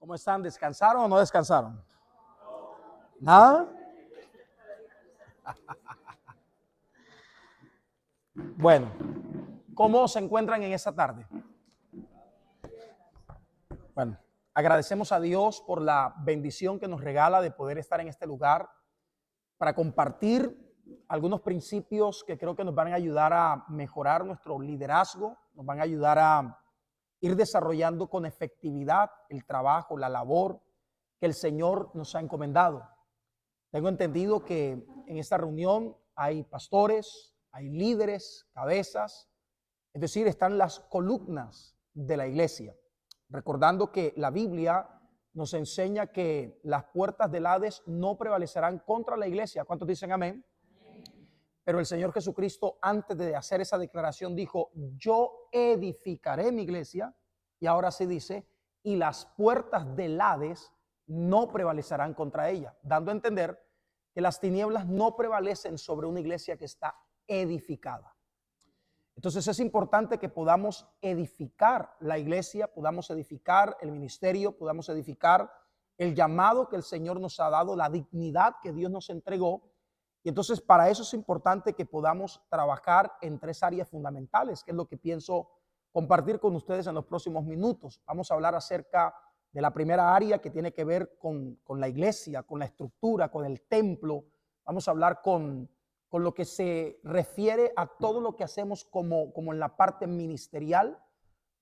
¿Cómo están? ¿Descansaron o no descansaron? ¿Nada? Bueno, ¿cómo se encuentran en esta tarde? Bueno, agradecemos a Dios por la bendición que nos regala de poder estar en este lugar para compartir algunos principios que creo que nos van a ayudar a mejorar nuestro liderazgo, nos van a ayudar a ir desarrollando con efectividad el trabajo, la labor que el Señor nos ha encomendado. Tengo entendido que en esta reunión hay pastores, hay líderes, cabezas, es decir, están las columnas de la iglesia. Recordando que la Biblia nos enseña que las puertas del Hades no prevalecerán contra la iglesia. ¿Cuántos dicen amén? Pero el Señor Jesucristo, antes de hacer esa declaración, dijo: yo edificaré mi iglesia. Y ahora se dice: y las puertas del Hades no prevalecerán contra ella, dando a entender que las tinieblas no prevalecen sobre una iglesia que está edificada. Entonces es importante que podamos edificar la iglesia, podamos edificar el ministerio, podamos edificar el llamado que el Señor nos ha dado, la dignidad que Dios nos entregó. Y entonces para eso es importante que podamos trabajar en tres áreas fundamentales, que es lo que pienso compartir con ustedes en los próximos minutos. Vamos a hablar acerca de la primera área, que tiene que ver con la iglesia, con la estructura, con el templo. Vamos a hablar con lo que se refiere a todo lo que hacemos como en la parte ministerial.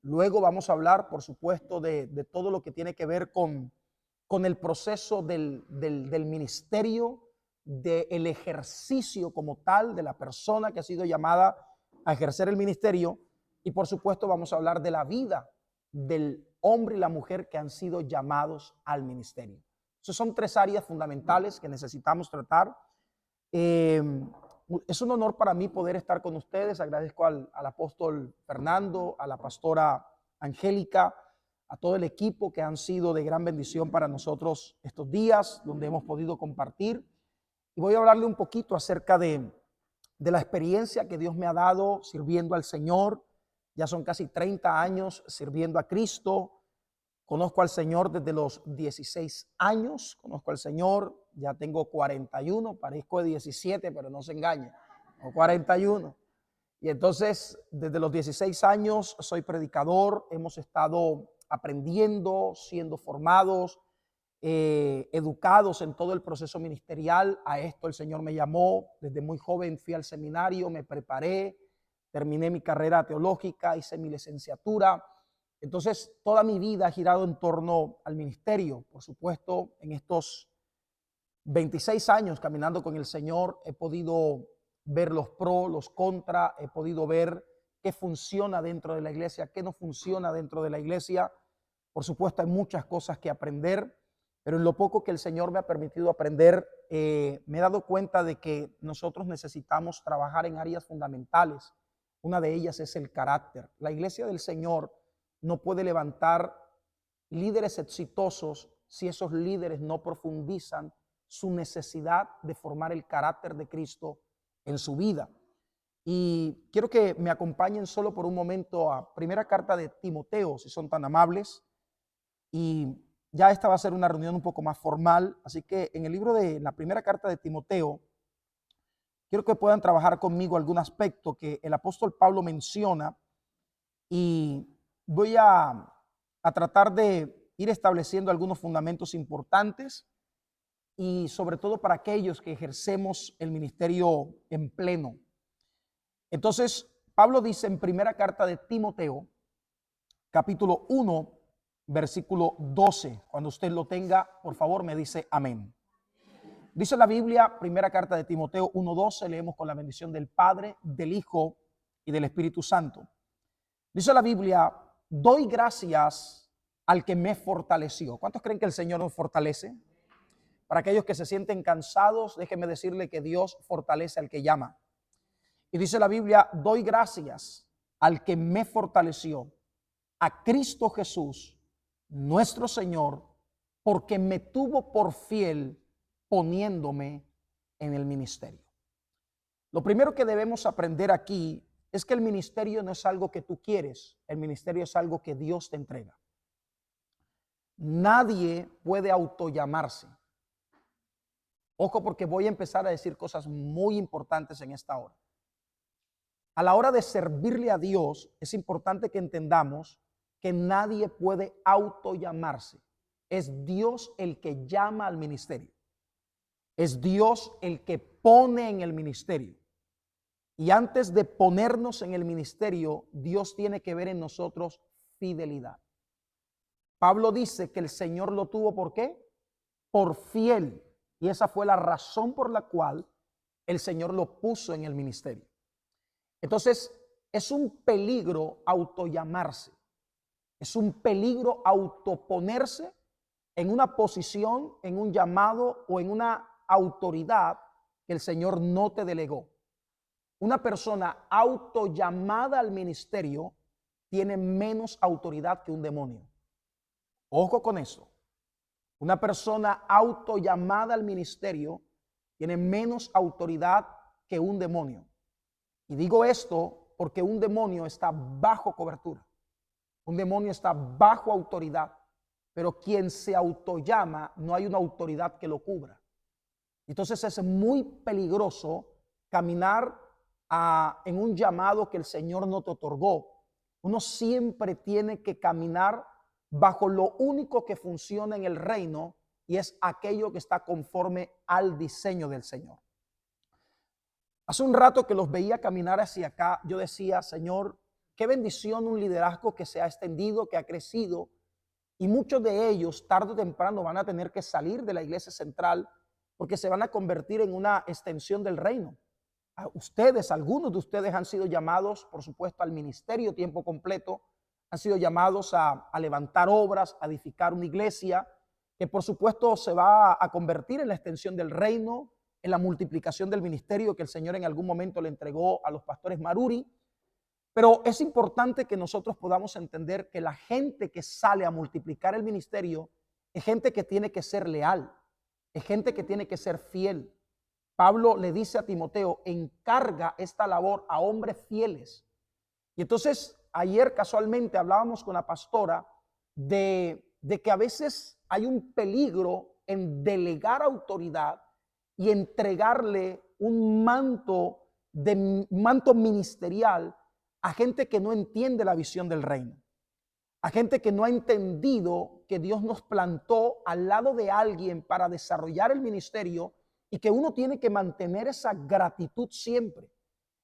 Luego vamos a hablar, por supuesto, de todo lo que tiene que ver con el proceso del ministerio, del ejercicio como tal, de la persona que ha sido llamada a ejercer el ministerio. Y por supuesto vamos a hablar de la vida del hombre y la mujer que han sido llamados al ministerio. Esas son tres áreas fundamentales que necesitamos tratar. Es un honor para mí poder estar con ustedes. Agradezco al apóstol Fernando, a la pastora Angélica, a todo el equipo que han sido de gran bendición para nosotros estos días, donde hemos podido compartir. Y voy a hablarle un poquito acerca de la experiencia que Dios me ha dado sirviendo al Señor. Ya son casi 30 años sirviendo a Cristo. Conozco al Señor desde los 16 años, conozco al Señor, ya tengo 41, parezco de 17, pero no se engañe, o 41. Y entonces, desde los 16 años soy predicador, hemos estado aprendiendo, siendo formados, educados en todo el proceso ministerial. A esto el Señor me llamó, desde muy joven fui al seminario, me preparé, terminé mi carrera teológica, hice mi licenciatura. Entonces, toda mi vida ha girado en torno al ministerio. Por supuesto, en estos 26 años caminando con el Señor, he podido ver los pros, los contras, he podido ver qué funciona dentro de la iglesia, qué no funciona dentro de la iglesia. Por supuesto, hay muchas cosas que aprender, pero en lo poco que el Señor me ha permitido aprender, me he dado cuenta de que nosotros necesitamos trabajar en áreas fundamentales. Una de ellas es el carácter. La iglesia del Señor no puede levantar líderes exitosos si esos líderes no profundizan su necesidad de formar el carácter de Cristo en su vida. Y quiero que me acompañen solo por un momento a primera carta de Timoteo, si son tan amables. Y ya esta va a ser una reunión un poco más formal, así que en el libro de la primera carta de Timoteo, quiero que puedan trabajar conmigo algún aspecto que el apóstol Pablo menciona, y voy a tratar de ir estableciendo algunos fundamentos importantes, y sobre todo para aquellos que ejercemos el ministerio en pleno. Entonces, Pablo dice en primera carta de Timoteo, capítulo 1, versículo 12. Cuando usted lo tenga, por favor, me dice amén. Dice la Biblia, primera carta de Timoteo 1:12, leemos con la bendición del Padre, del Hijo y del Espíritu Santo. Dice la Biblia: doy gracias al que me fortaleció. ¿Cuántos creen que el Señor nos fortalece? Para aquellos que se sienten cansados, déjenme decirle que Dios fortalece al que llama. Y dice la Biblia: doy gracias al que me fortaleció, a Cristo Jesús, nuestro Señor, porque me tuvo por fiel poniéndome en el ministerio. Lo primero que debemos aprender aquí es que el ministerio no es algo que tú quieres, el ministerio es algo que Dios te entrega. Nadie puede autollamarse. Ojo, porque voy a empezar a decir cosas muy importantes en esta hora. A la hora de servirle a Dios, es importante que entendamos que nadie puede autollamarse. Es Dios el que llama al ministerio. Es Dios el que pone en el ministerio. Y antes de ponernos en el ministerio, Dios tiene que ver en nosotros fidelidad. Pablo dice que el Señor lo tuvo, ¿por qué? Por fiel. Y esa fue la razón por la cual el Señor lo puso en el ministerio. Entonces, es un peligro autollamarse. Es un peligro autoponerse en una posición, en un llamado o en una autoridad que el Señor no te delegó. Una persona autollamada al ministerio tiene menos autoridad que un demonio. Ojo con eso. Una persona autollamada al ministerio tiene menos autoridad que un demonio. Y digo esto porque un demonio está bajo cobertura. Un demonio está bajo autoridad. Pero quien se autollama, no hay una autoridad que lo cubra. Entonces es muy peligroso caminar en un llamado que el Señor no te otorgó. Uno siempre tiene que caminar bajo lo único que funciona en el reino, y es aquello que está conforme al diseño del Señor. Hace un rato que los veía caminar hacia acá, yo decía, Señor, qué bendición un liderazgo que se ha extendido, que ha crecido, y muchos de ellos tarde o temprano van a tener que salir de la iglesia central porque se van a convertir en una extensión del reino. Ustedes, algunos de ustedes han sido llamados, por supuesto, al ministerio tiempo completo, han sido llamados a levantar obras, a edificar una iglesia, que por supuesto se va a convertir en la extensión del reino, en la multiplicación del ministerio que el Señor en algún momento le entregó a los pastores Maruri. Pero es importante que nosotros podamos entender que la gente que sale a multiplicar el ministerio es gente que tiene que ser leal, es gente que tiene que ser fiel. Pablo le dice a Timoteo, encarga esta labor a hombres fieles. Y entonces ayer casualmente hablábamos con la pastora de que a veces hay un peligro en delegar autoridad y entregarle un manto ministerial a gente que no entiende la visión del reino, a gente que no ha entendido que Dios nos plantó al lado de alguien para desarrollar el ministerio, y que uno tiene que mantener esa gratitud siempre,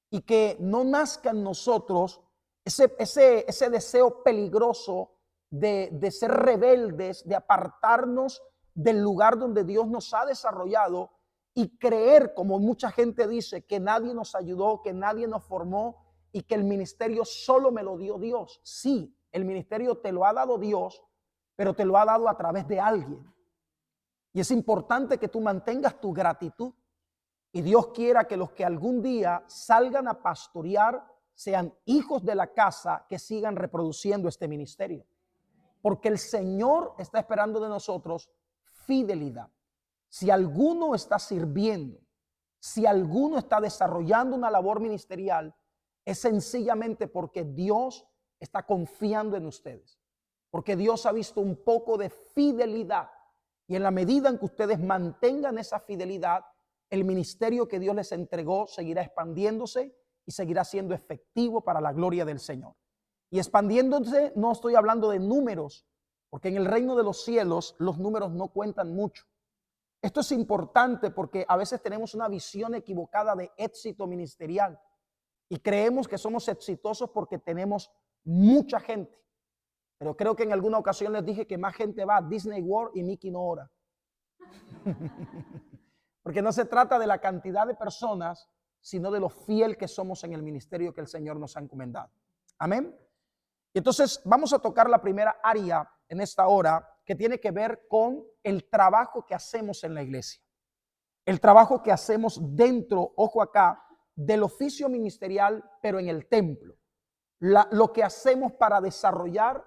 y que no nazca en nosotros ese deseo peligroso de ser rebeldes, de apartarnos del lugar donde Dios nos ha desarrollado y creer, como mucha gente dice, que nadie nos ayudó, que nadie nos formó y que el ministerio solo me lo dio Dios. Sí, el ministerio te lo ha dado Dios, pero te lo ha dado a través de alguien. Y es importante que tú mantengas tu gratitud. Y Dios quiera que los que algún día salgan a pastorear sean hijos de la casa que sigan reproduciendo este ministerio. Porque el Señor está esperando de nosotros fidelidad. Si alguno está sirviendo, si alguno está desarrollando una labor ministerial, es sencillamente porque Dios está confiando en ustedes. Porque Dios ha visto un poco de fidelidad. Y en la medida en que ustedes mantengan esa fidelidad, el ministerio que Dios les entregó seguirá expandiéndose y seguirá siendo efectivo para la gloria del Señor. Y expandiéndose, no estoy hablando de números, porque en el reino de los cielos los números no cuentan mucho. Esto es importante porque a veces tenemos una visión equivocada de éxito ministerial y creemos que somos exitosos porque tenemos mucha gente. Pero creo que en alguna ocasión les dije que más gente va a Disney World y Mickey no ora. Porque no se trata de la cantidad de personas, sino de lo fiel que somos en el ministerio que el Señor nos ha encomendado. Amén. Y entonces vamos a tocar la primera área en esta hora, que tiene que ver con el trabajo que hacemos en la iglesia. El trabajo que hacemos dentro, ojo acá, del oficio ministerial, pero en el templo. Lo que hacemos para desarrollar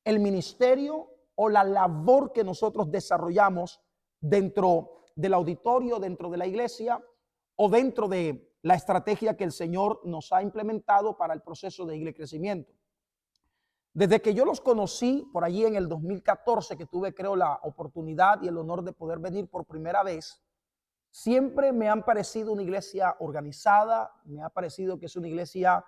el ministerio o la labor que nosotros desarrollamos dentro del auditorio, dentro de la iglesia o dentro de la estrategia que el Señor nos ha implementado para el proceso de crecimiento. Desde que yo los conocí por allí en el 2014, que tuve, creo, la oportunidad y el honor de poder venir por primera vez, siempre me han parecido una iglesia organizada, me ha parecido que es una iglesia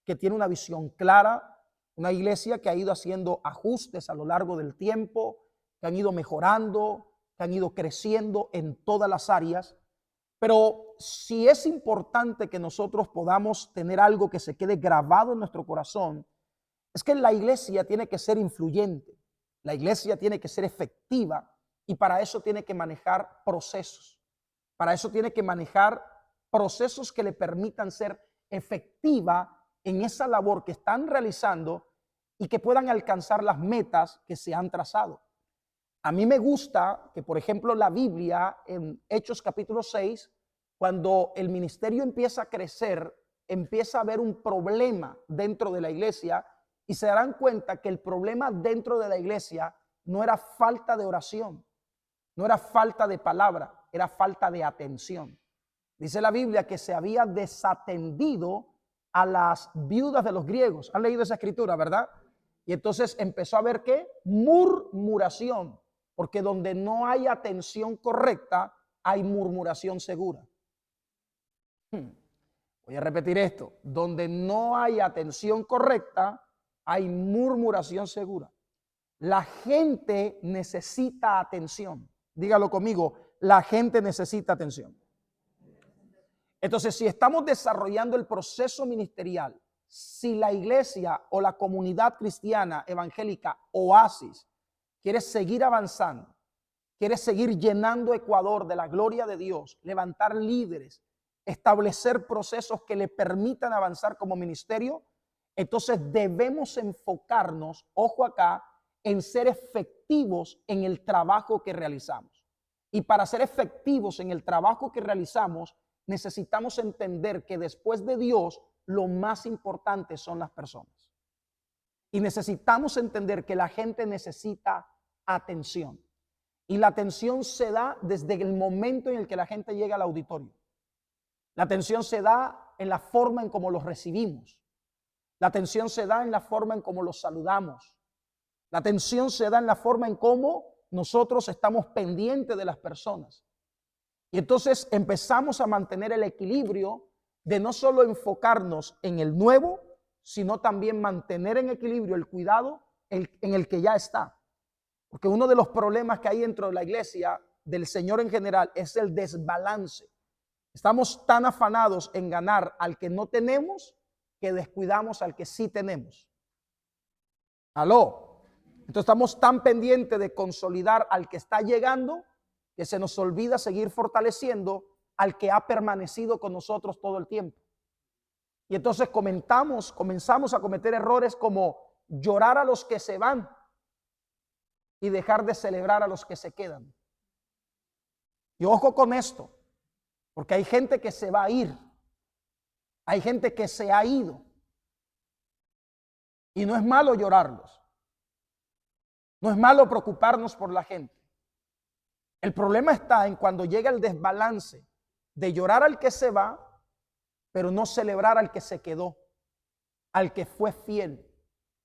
que tiene una visión clara, una iglesia que ha ido haciendo ajustes a lo largo del tiempo, que han ido mejorando, que han ido creciendo en todas las áreas. Pero si es importante que nosotros podamos tener algo que se quede grabado en nuestro corazón, es que la iglesia tiene que ser influyente, la iglesia tiene que ser efectiva y para eso tiene que manejar procesos. Para eso tiene que manejar procesos que le permitan ser efectiva en esa labor que están realizando y que puedan alcanzar las metas que se han trazado. A mí me gusta que, por ejemplo, la Biblia en Hechos capítulo 6, cuando el ministerio empieza a crecer, empieza a haber un problema dentro de la iglesia y se darán cuenta que el problema dentro de la iglesia no era falta de oración, no era falta de palabra, era falta de atención. Dice la Biblia que se había desatendido a las viudas de los griegos. Han leído esa escritura, ¿verdad? Y entonces empezó a haber ¿qué? Murmuración, porque donde no hay atención correcta, hay murmuración segura. Voy a repetir esto. Donde no hay atención correcta, hay murmuración segura. La gente necesita atención. Dígalo conmigo, la gente necesita atención. Entonces, si estamos desarrollando el proceso ministerial, si la iglesia o la comunidad cristiana evangélica Oasis quiere seguir avanzando, quiere seguir llenando Ecuador de la gloria de Dios, levantar líderes, establecer procesos que le permitan avanzar como ministerio, entonces debemos enfocarnos, ojo acá, en ser efectivos en el trabajo que realizamos. Y para ser efectivos en el trabajo que realizamos, necesitamos entender que después de Dios, lo más importante son las personas. Y necesitamos entender que la gente necesita atención. Y la atención se da desde el momento en el que la gente llega al auditorio. La atención se da en la forma en cómo los recibimos. La atención se da en la forma en cómo los saludamos. La atención se da en la forma en cómo nosotros estamos pendientes de las personas. Y entonces empezamos a mantener el equilibrio de no solo enfocarnos en el nuevo, sino también mantener en equilibrio el cuidado en el que ya está. Porque uno de los problemas que hay dentro de la iglesia del Señor en general es el desbalance. Estamos tan afanados en ganar al que no tenemos que descuidamos al que sí tenemos. Aló. Entonces estamos tan pendientes de consolidar al que está llegando que se nos olvida seguir fortaleciendo al que ha permanecido con nosotros todo el tiempo. Y entonces comenzamos a cometer errores como llorar a los que se van y dejar de celebrar a los que se quedan. Y ojo con esto, porque hay gente que se va a ir, hay gente que se ha ido. Y no es malo llorarlos, no es malo preocuparnos por la gente. El problema está en cuando llega el desbalance de llorar al que se va, pero no celebrar al que se quedó, al que fue fiel,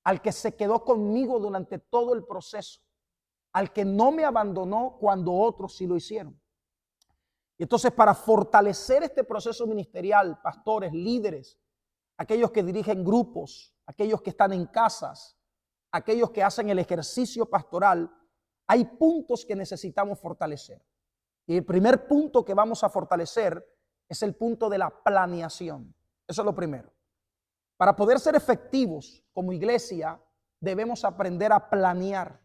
al que se quedó conmigo durante todo el proceso, al que no me abandonó cuando otros sí lo hicieron. Y entonces, para fortalecer este proceso ministerial, pastores, líderes, aquellos que dirigen grupos, aquellos que están en casas, aquellos que hacen el ejercicio pastoral, hay puntos que necesitamos fortalecer. Y el primer punto que vamos a fortalecer es el punto de la planeación. Eso es lo primero. Para poder ser efectivos como iglesia, debemos aprender a planear.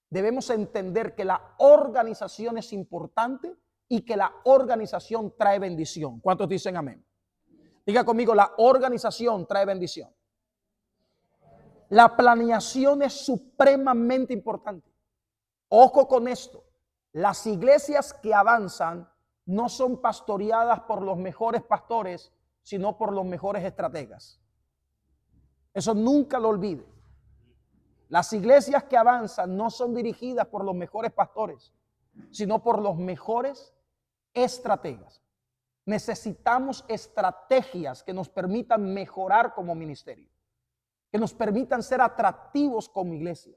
Debemos entender que la organización es importante y que la organización trae bendición. ¿Cuántos dicen amén? Diga conmigo, la organización trae bendición. La planeación es supremamente importante. Ojo con esto. Las iglesias que avanzan no son pastoreadas por los mejores pastores, sino por los mejores estrategas. Eso nunca lo olvide. Las iglesias que avanzan no son dirigidas por los mejores pastores, sino por los mejores estrategas. Necesitamos estrategias que nos permitan mejorar como ministerio. que nos permitan ser atractivos como iglesia.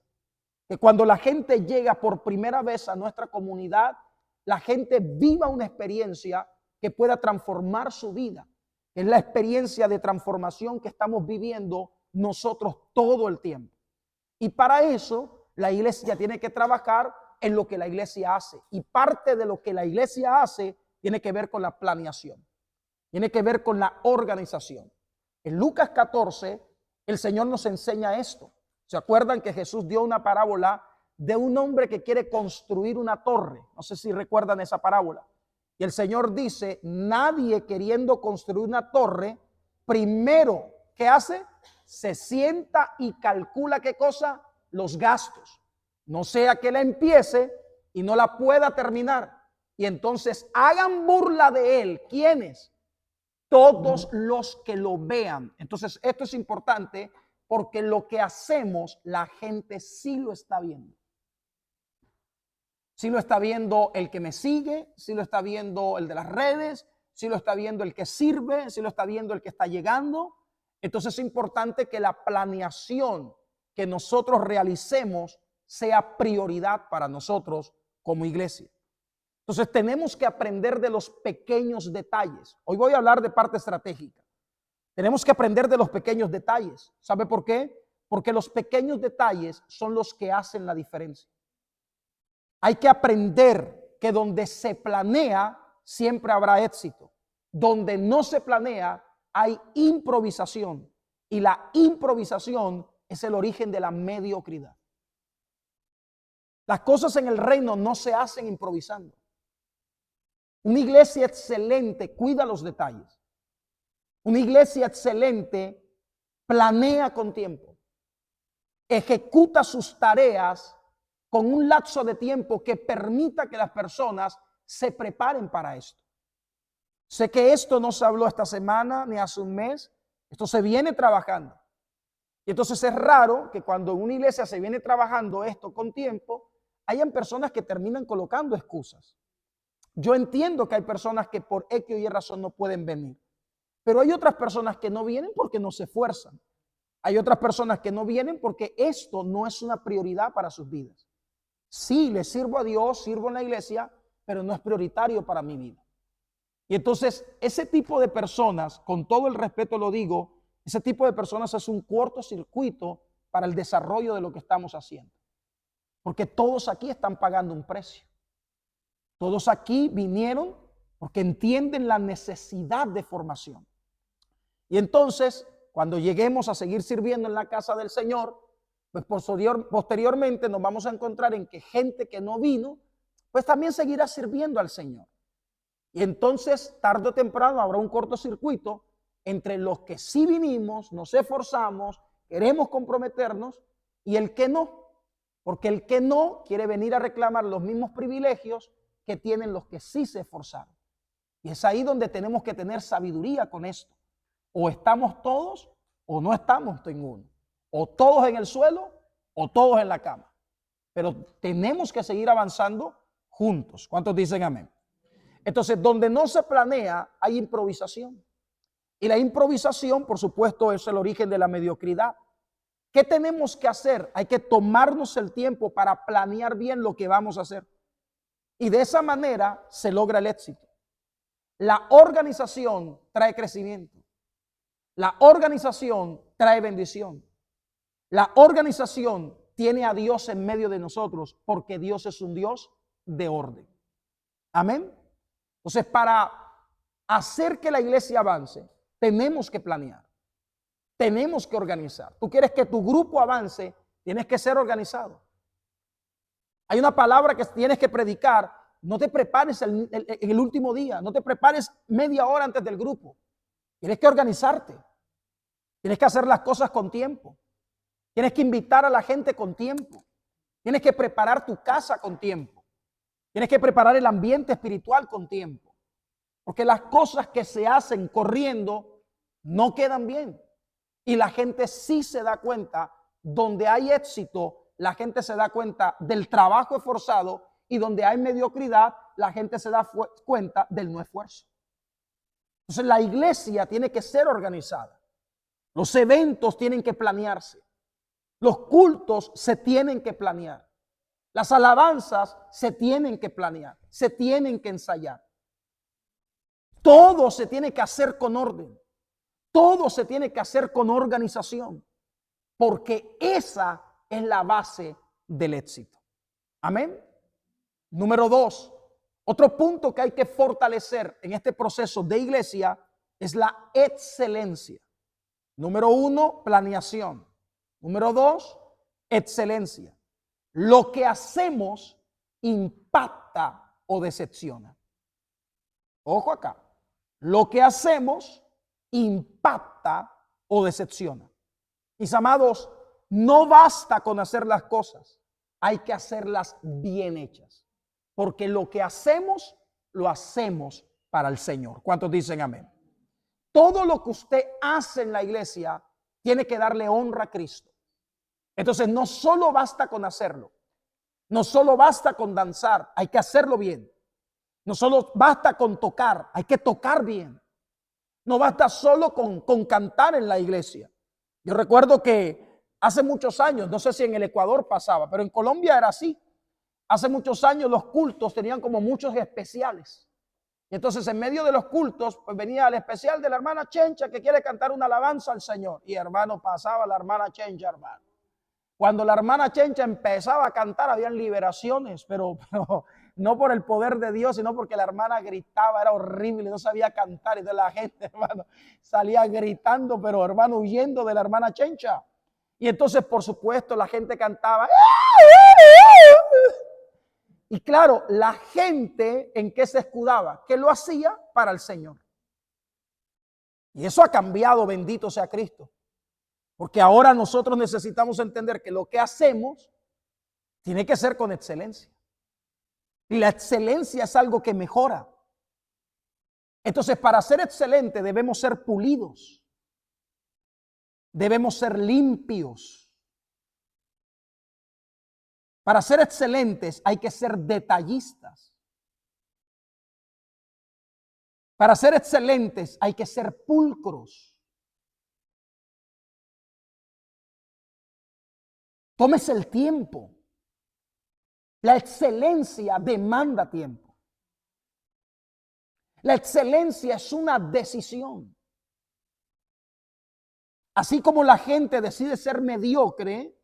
Que cuando la gente llega por primera vez a nuestra comunidad, la gente viva una experiencia que pueda transformar su vida. Es la experiencia de transformación que estamos viviendo nosotros todo el tiempo. Y para eso la iglesia tiene que trabajar en lo que la iglesia hace. Y parte de lo que la iglesia hace tiene que ver con la planeación. Tiene que ver con la organización. En Lucas 14, el Señor nos enseña esto. ¿Se acuerdan que Jesús dio una parábola de un hombre que quiere construir una torre? No sé si recuerdan esa parábola. Y el Señor dice, nadie queriendo construir una torre, primero, ¿qué hace? Se sienta y calcula ¿qué cosa? Los gastos. No sea que la empiece y no la pueda terminar. Y entonces hagan burla de él. ¿Quiénes? Todos los que lo vean. Entonces esto es importante porque lo que hacemos la gente sí lo está viendo. Sí lo está viendo el que me sigue, sí lo está viendo el de las redes, sí lo está viendo el que sirve, sí lo está viendo el que está llegando. Entonces es importante que la planeación que nosotros realicemos sea prioridad para nosotros como iglesia. Entonces tenemos que aprender de los pequeños detalles. Hoy voy a hablar de parte estratégica. Tenemos que aprender de los pequeños detalles. ¿Sabe por qué? Porque los pequeños detalles son los que hacen la diferencia. Hay que aprender que donde se planea siempre habrá éxito. Donde no se planea hay improvisación. Y la improvisación es el origen de la mediocridad. Las cosas en el reino no se hacen improvisando. Una iglesia excelente cuida los detalles. Una iglesia excelente planea con tiempo. Ejecuta sus tareas con un lapso de tiempo que permita que las personas se preparen para esto. Sé que esto no se habló esta semana ni hace un mes. Esto se viene trabajando. Y entonces es raro que cuando en una iglesia se viene trabajando esto con tiempo, hayan personas que terminan colocando excusas. Yo entiendo que hay personas que por X o Y razón no pueden venir. Pero hay otras personas que no vienen porque no se esfuerzan. Hay otras personas que no vienen porque esto no es una prioridad para sus vidas. Sí, le sirvo a Dios, sirvo en la iglesia, pero no es prioritario para mi vida. Y entonces ese tipo de personas, con todo el respeto lo digo, ese tipo de personas es un cortocircuito para el desarrollo de lo que estamos haciendo. Porque todos aquí están pagando un precio. Todos aquí vinieron porque entienden la necesidad de formación. Y entonces, cuando lleguemos a seguir sirviendo en la casa del Señor, pues posteriormente nos vamos a encontrar en que gente que no vino, pues también seguirá sirviendo al Señor. Y entonces, tarde o temprano, habrá un cortocircuito entre los que sí vinimos, nos esforzamos, queremos comprometernos, y el que no. Porque el que no quiere venir a reclamar los mismos privilegios que tienen los que sí se esforzaron. Y es ahí donde tenemos que tener sabiduría con esto. O estamos todos o no estamos ninguno. O todos en el suelo o todos en la cama. Pero tenemos que seguir avanzando juntos. ¿Cuántos dicen amén? Entonces, donde no se planea, hay improvisación. Y la improvisación, por supuesto, es el origen de la mediocridad. ¿Qué tenemos que hacer? Hay que tomarnos el tiempo para planear bien lo que vamos a hacer. Y de esa manera se logra el éxito. La organización trae crecimiento. La organización trae bendición. La organización tiene a Dios en medio de nosotros porque Dios es un Dios de orden. Amén. Entonces, para hacer que la iglesia avance, tenemos que planear. Tenemos que organizar. Tú quieres que tu grupo avance, tienes que ser organizado. Hay una palabra que tienes que predicar. No te prepares en el último día. No te prepares media hora antes del grupo. Tienes que organizarte. Tienes que hacer las cosas con tiempo. Tienes que invitar a la gente con tiempo. Tienes que preparar tu casa con tiempo. Tienes que preparar el ambiente espiritual con tiempo. Porque las cosas que se hacen corriendo no quedan bien. Y la gente sí se da cuenta, donde hay éxito, la gente se da cuenta del trabajo esforzado, y donde hay mediocridad, la gente se da cuenta del no esfuerzo. Entonces la iglesia tiene que ser organizada. Los eventos tienen que planearse. Los cultos se tienen que planear. Las alabanzas se tienen que planear, se tienen que ensayar. Todo se tiene que hacer con orden. Todo se tiene que hacer con organización, porque esa es la base del éxito. Amén. Número 2, otro punto que hay que fortalecer en este proceso de iglesia es la excelencia. Número 1, planeación. Número 2, excelencia. Lo que hacemos impacta o decepciona. Ojo acá. Lo que hacemos impacta o decepciona. Mis amados, no basta con hacer las cosas, hay que hacerlas bien hechas, porque lo que hacemos, lo hacemos para el Señor. ¿Cuántos dicen amén? Todo lo que usted hace en la iglesia tiene que darle honra a Cristo. Entonces no solo basta con hacerlo, no solo basta con danzar, hay que hacerlo bien. No solo basta con tocar, hay que tocar bien. No basta solo con cantar en la iglesia. Yo recuerdo que hace muchos años, no sé si en el Ecuador pasaba, pero en Colombia era así. Hace muchos años los cultos tenían como muchos especiales. Y entonces en medio de los cultos, pues venía el especial de la hermana Chencha que quiere cantar una alabanza al Señor. Y hermano, pasaba la hermana Chencha, hermano. Cuando la hermana Chencha empezaba a cantar, habían liberaciones, pero no por el poder de Dios, sino porque la hermana gritaba, era horrible, no sabía cantar. Y de la gente, hermano, salía gritando, pero hermano, huyendo de la hermana Chencha. Y entonces, por supuesto, la gente cantaba. Y claro, la gente, ¿en qué se escudaba? Que lo hacía para el Señor. Y eso ha cambiado, bendito sea Cristo. Porque ahora nosotros necesitamos entender que lo que hacemos tiene que ser con excelencia. Y la excelencia es algo que mejora. Entonces, para ser excelente debemos ser pulidos. Debemos ser limpios. Para ser excelentes hay que ser detallistas. Para ser excelentes hay que ser pulcros. Tómese el tiempo. La excelencia demanda tiempo. La excelencia es una decisión. Así como la gente decide ser mediocre,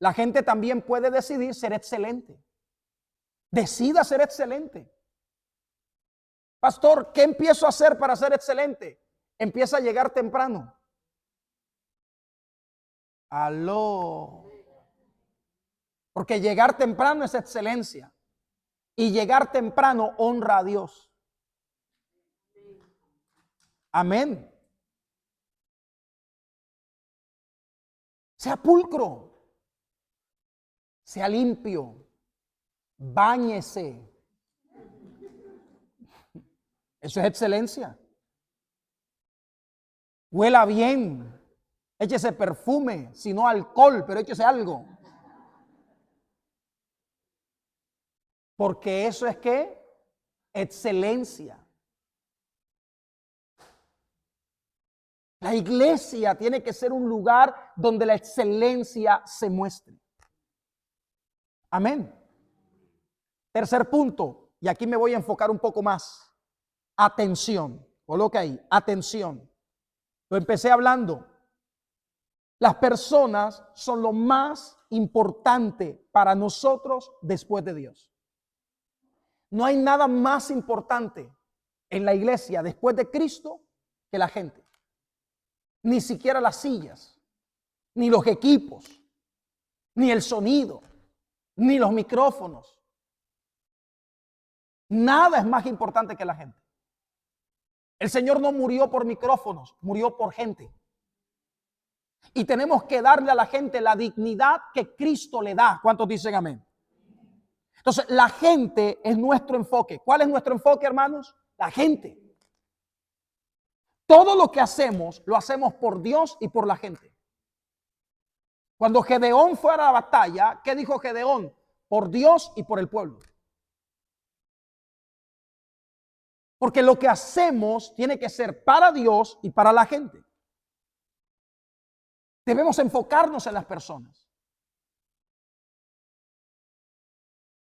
la gente también puede decidir ser excelente. Decida ser excelente. Pastor, ¿qué empiezo a hacer para ser excelente? Empieza a llegar temprano. Aló. Porque llegar temprano es excelencia. Y llegar temprano honra a Dios. Amén. Sea pulcro. Sea limpio. Báñese. Eso es excelencia. Huela bien. Échese perfume, si no alcohol, pero échese algo. Porque eso es ¿qué? Excelencia. La iglesia tiene que ser un lugar donde la excelencia se muestre. Amén. Tercer punto, y aquí me voy a enfocar un poco más. Atención. Coloca ahí, atención. Lo empecé hablando. Las personas son lo más importante para nosotros después de Dios. No hay nada más importante en la iglesia después de Cristo que la gente. Ni siquiera las sillas, ni los equipos, ni el sonido, ni los micrófonos. Nada es más importante que la gente. El Señor no murió por micrófonos, murió por gente. Y tenemos que darle a la gente la dignidad que Cristo le da. ¿Cuántos dicen amén? Entonces, la gente es nuestro enfoque. ¿Cuál es nuestro enfoque, hermanos? La gente. Todo lo que hacemos, lo hacemos por Dios y por la gente. Cuando Gedeón fue a la batalla, ¿qué dijo Gedeón? Por Dios y por el pueblo. Porque lo que hacemos tiene que ser para Dios y para la gente. Debemos enfocarnos en las personas.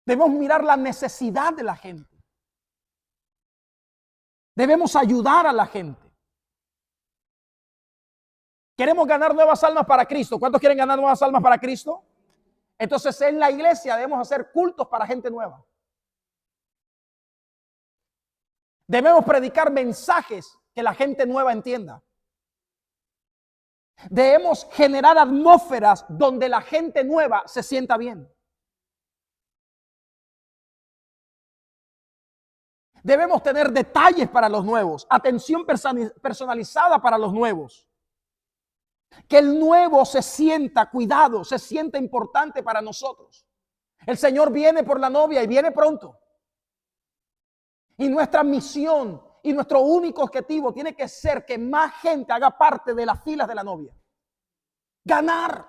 Debemos mirar la necesidad de la gente. Debemos ayudar a la gente. Queremos ganar nuevas almas para Cristo. ¿Cuántos quieren ganar nuevas almas para Cristo? Entonces en la iglesia debemos hacer cultos para gente nueva. Debemos predicar mensajes que la gente nueva entienda. Debemos generar atmósferas donde la gente nueva se sienta bien. Debemos tener detalles para los nuevos, atención personalizada para los nuevos. Que el nuevo se sienta cuidado, se sienta importante para nosotros. El Señor viene por la novia y viene pronto. Y nuestra misión y nuestro único objetivo tiene que ser que más gente haga parte de las filas de la novia. Ganar.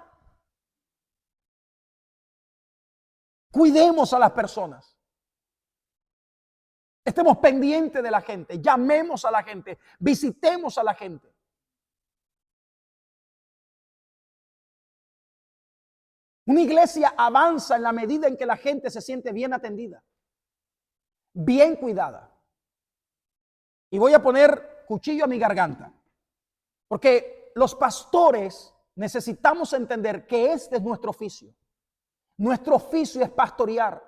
Cuidemos a las personas. Estemos pendientes de la gente. Llamemos a la gente. Visitemos a la gente. Una iglesia avanza en la medida en que la gente se siente bien atendida, bien cuidada. Y voy a poner cuchillo a mi garganta, porque los pastores necesitamos entender que este es nuestro oficio. Nuestro oficio es pastorear.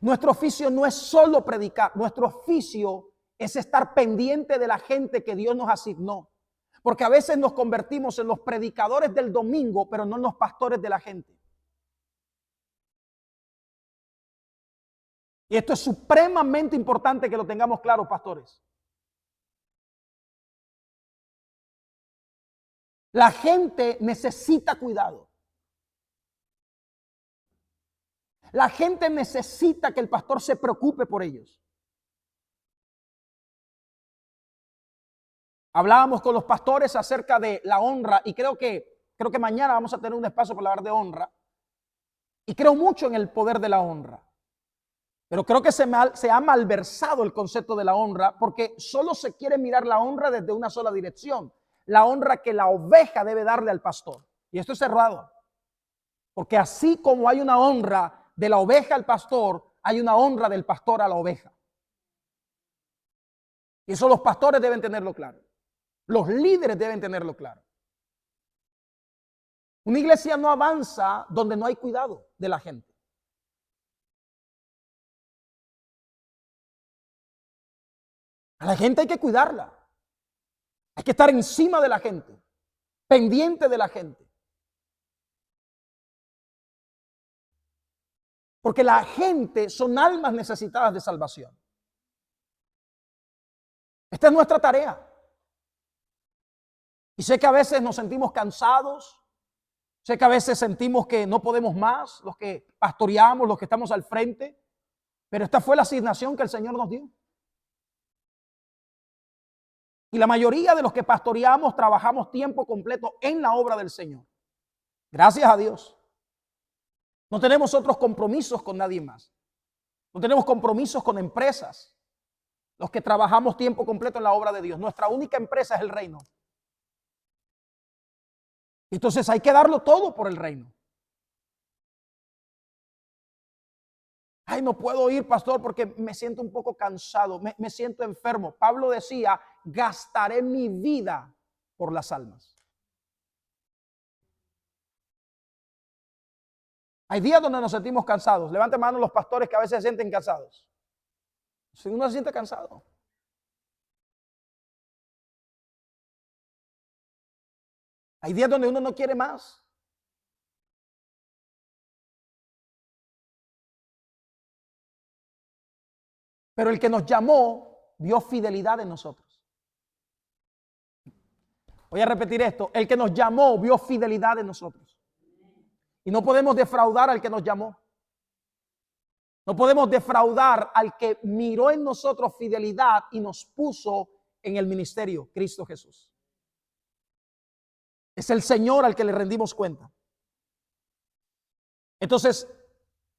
Nuestro oficio no es solo predicar. Nuestro oficio es estar pendiente de la gente que Dios nos asignó. Porque a veces nos convertimos en los predicadores del domingo, pero no en los pastores de la gente. Y esto es supremamente importante que lo tengamos claro, pastores. La gente necesita cuidado. La gente necesita que el pastor se preocupe por ellos. Hablábamos con los pastores acerca de la honra y creo que mañana vamos a tener un espacio para hablar de honra. Y creo mucho en el poder de la honra. Pero creo que se ha malversado el concepto de la honra porque solo se quiere mirar la honra desde una sola dirección. La honra que la oveja debe darle al pastor. Y esto es errado. Porque así como hay una honra de la oveja al pastor, hay una honra del pastor a la oveja. Y eso los pastores deben tenerlo claro. Los líderes deben tenerlo claro. Una iglesia no avanza donde no hay cuidado de la gente. A la gente hay que cuidarla. Hay que estar encima de la gente, pendiente de la gente. Porque la gente son almas necesitadas de salvación. Esta es nuestra tarea. Y sé que a veces nos sentimos cansados, sé que a veces sentimos que no podemos más, los que pastoreamos, los que estamos al frente, pero esta fue la asignación que el Señor nos dio. Y la mayoría de los que pastoreamos trabajamos tiempo completo en la obra del Señor. Gracias a Dios. No tenemos otros compromisos con nadie más. No tenemos compromisos con empresas. Los que trabajamos tiempo completo en la obra de Dios. Nuestra única empresa es el reino. Entonces hay que darlo todo por el reino. Ay, no puedo ir, pastor, porque me siento un poco cansado, me siento enfermo. Pablo decía, gastaré mi vida por las almas. Hay días donde nos sentimos cansados. Levanten mano los pastores que a veces se sienten cansados. Si uno se siente cansado. Hay días donde uno no quiere más. Pero el que nos llamó vio fidelidad en nosotros. Voy a repetir esto. El que nos llamó vio fidelidad en nosotros. Y no podemos defraudar al que nos llamó. No podemos defraudar al que miró en nosotros fidelidad y nos puso en el ministerio, Cristo Jesús. Es el Señor al que le rendimos cuenta. Entonces,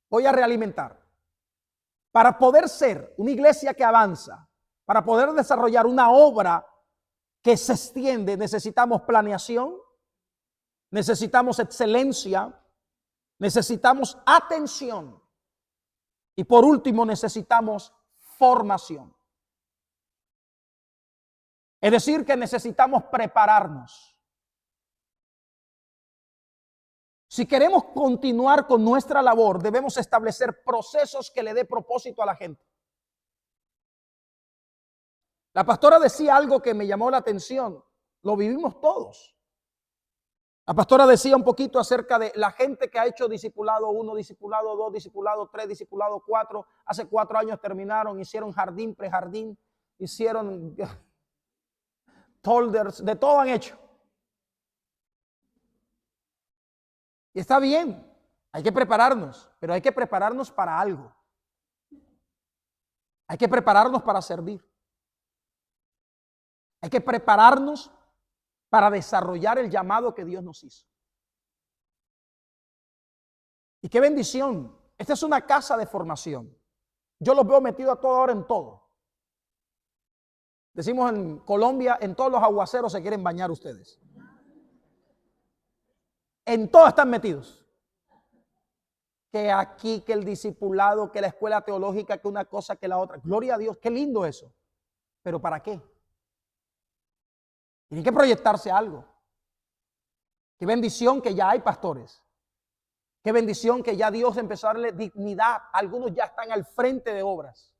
voy a realimentar. Para poder ser una iglesia que avanza, para poder desarrollar una obra que se extiende, necesitamos planeación, necesitamos excelencia, necesitamos atención y por último necesitamos formación. Es decir, que necesitamos prepararnos. Si queremos continuar con nuestra labor, debemos establecer procesos que le dé propósito a la gente. La pastora decía algo que me llamó la atención. Lo vivimos todos. La pastora decía un poquito acerca de la gente que ha hecho discipulado 1, discipulado 2, discipulado 3, discipulado 4. Hace 4 años terminaron, hicieron jardín, prejardín, hicieron tolders, de todo han hecho. Y está bien, hay que prepararnos, pero hay que prepararnos para algo. Hay que prepararnos para servir. Hay que prepararnos para desarrollar el llamado que Dios nos hizo. Y qué bendición. Esta es una casa de formación. Yo los veo metidos a toda hora en todo. Decimos en Colombia, en todos los aguaceros se quieren bañar ustedes. En todo están metidos. Que aquí, que el discipulado, que la escuela teológica, que una cosa, que la otra. Gloria a Dios, qué lindo eso. ¿Pero para qué? Tiene que proyectarse algo. Qué bendición que ya hay pastores. Qué bendición que ya Dios empezó a darle dignidad. Algunos ya están al frente de obras.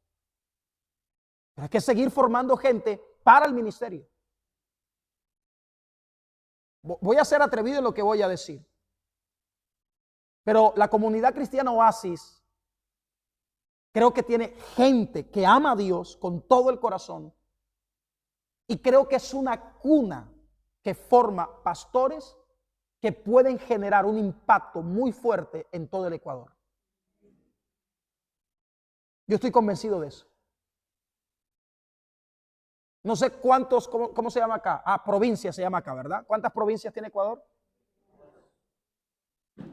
Pero hay que seguir formando gente para el ministerio. Voy a ser atrevido en lo que voy a decir. Pero la comunidad cristiana Oasis creo que tiene gente que ama a Dios con todo el corazón. Y creo que es una cuna que forma pastores que pueden generar un impacto muy fuerte en todo el Ecuador. Yo estoy convencido de eso. No sé cuántos, ¿cómo se llama acá? Provincia se llama acá, ¿verdad? ¿Cuántas provincias tiene Ecuador?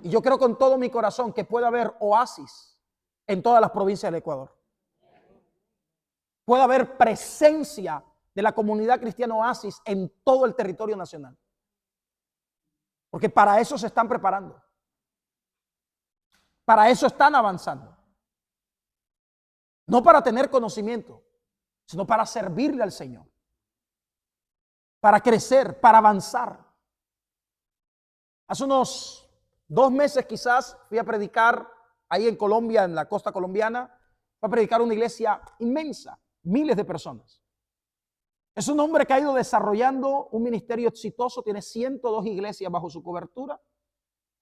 Y yo creo con todo mi corazón que puede haber oasis en todas las provincias del Ecuador. Puede haber presencia de la comunidad cristiana Oasis en todo el territorio nacional. Porque para eso se están preparando. Para eso están avanzando. No para tener conocimiento, sino para servirle al Señor. Para crecer, para avanzar. Hace unos 2 meses quizás fui a predicar ahí en Colombia, en la costa colombiana. Fui a predicar una iglesia inmensa, miles de personas. Es un hombre que ha ido desarrollando un ministerio exitoso, tiene 102 iglesias bajo su cobertura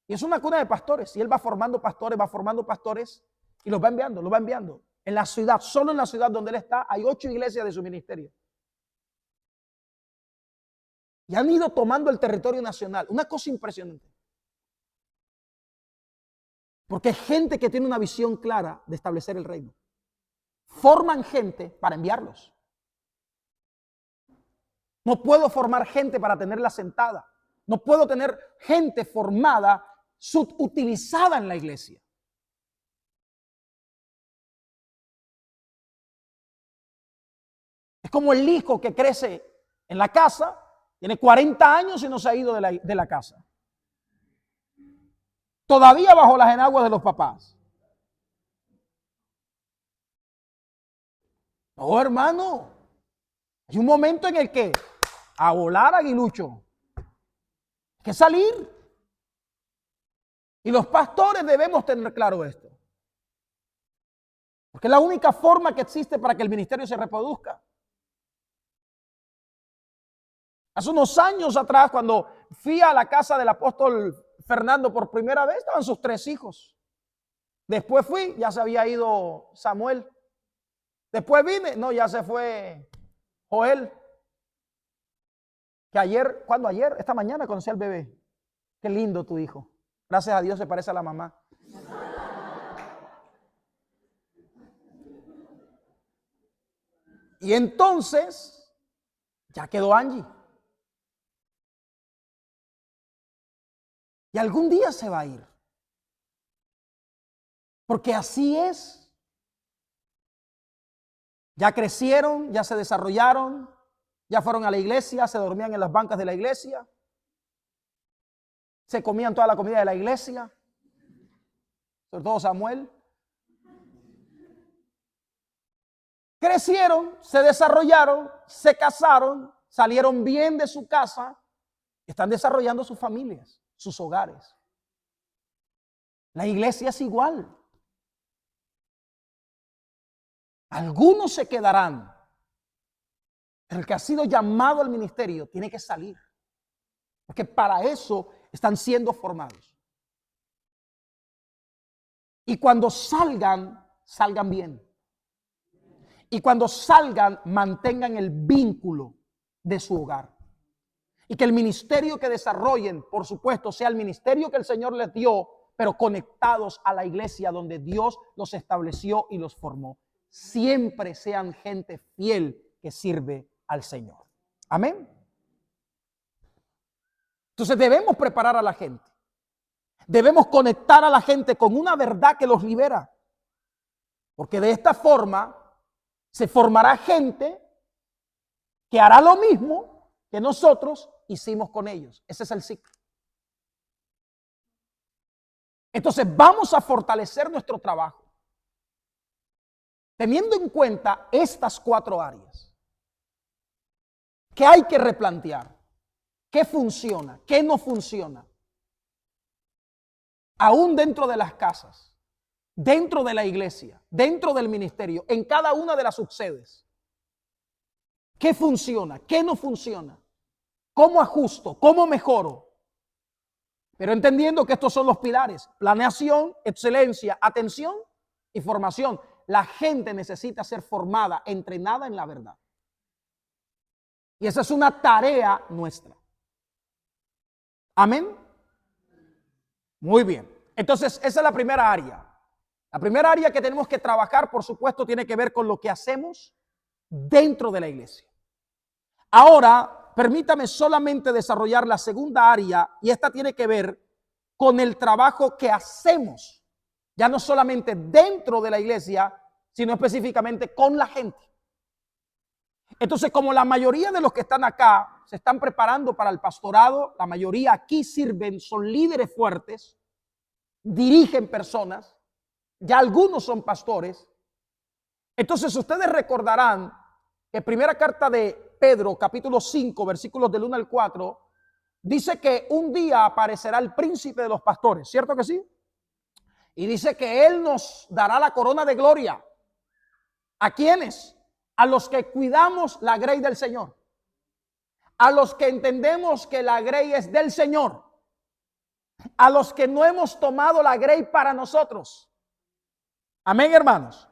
y es una cuna de pastores y él va formando pastores y los va enviando. En la ciudad, solo en la ciudad donde él está, hay 8 iglesias de su ministerio. Y han ido tomando el territorio nacional, una cosa impresionante. Porque es gente que tiene una visión clara de establecer el reino. Forman gente para enviarlos. No puedo formar gente para tenerla sentada. No puedo tener gente formada, subutilizada en la iglesia. Es como el hijo que crece en la casa, tiene 40 años y no se ha ido de la casa. Todavía bajo las enaguas de los papás. No, hermano. Hay un momento en el que a volar, aguilucho. Hay que salir. Y los pastores debemos tener claro esto. Porque es la única forma que existe para que el ministerio se reproduzca. Hace unos años atrás, cuando fui a la casa del apóstol Fernando por primera vez, estaban sus 3 hijos. Después fui, ya se había ido Samuel. Después vine, no, ya se fue Joel. Que ayer, ¿cuándo ayer? Esta mañana conocí al bebé. Qué lindo tu hijo. Gracias a Dios se parece a la mamá. Y entonces, ya quedó Angie. Y algún día se va a ir. Porque así es. Ya crecieron, ya se desarrollaron, ya fueron a la iglesia, se dormían en las bancas de la iglesia. se comían toda la comida de la iglesia, sobre todo Samuel. Crecieron, se desarrollaron, se casaron, salieron bien de su casa, están desarrollando sus familias, sus hogares. La iglesia es igual. Algunos se quedarán, pero el que ha sido llamado al ministerio tiene que salir, porque para eso están siendo formados. Y cuando salgan, salgan bien. Y cuando salgan, mantengan el vínculo de su hogar. Y que el ministerio que desarrollen, por supuesto, sea el ministerio que el Señor les dio, pero conectados a la iglesia donde Dios los estableció y los formó. Siempre sean gente fiel que sirve al Señor. Amén. Entonces debemos preparar a la gente. Debemos conectar a la gente con una verdad que los libera. Porque de esta forma se formará gente que hará lo mismo que nosotros hicimos con ellos. Ese es el ciclo. Entonces vamos a fortalecer nuestro trabajo, teniendo en cuenta estas 4 áreas que hay que replantear. ¿Qué funciona? ¿Qué no funciona? Aún dentro de las casas, dentro de la iglesia, dentro del ministerio, en cada una de las subsedes. ¿Qué funciona? ¿Qué no funciona? ¿Cómo ajusto? ¿Cómo mejoro? Pero entendiendo que estos son los pilares: planeación, excelencia, atención y formación. La gente necesita ser formada, entrenada en la verdad. Y esa es una tarea nuestra. Amén. Muy bien. Entonces, esa es la primera área. La primera área que tenemos que trabajar, por supuesto, tiene que ver con lo que hacemos dentro de la iglesia. Ahora, permítame solamente desarrollar la segunda área, y esta tiene que ver con el trabajo que hacemos, ya no solamente dentro de la iglesia, sino específicamente con la gente. Entonces, como la mayoría de los que están acá se están preparando para el pastorado, la mayoría aquí sirven, son líderes fuertes, dirigen personas, ya algunos son pastores. Entonces ustedes recordarán que primera carta de Pedro, capítulo 5, versículos del 1 al 4, dice que un día aparecerá el príncipe de los pastores, ¿cierto que sí? Y dice que él nos dará la corona de gloria. ¿A quiénes? A los que cuidamos la grey del Señor. A los que entendemos que la grey es del Señor. A los que no hemos tomado la grey para nosotros. Amén, hermanos.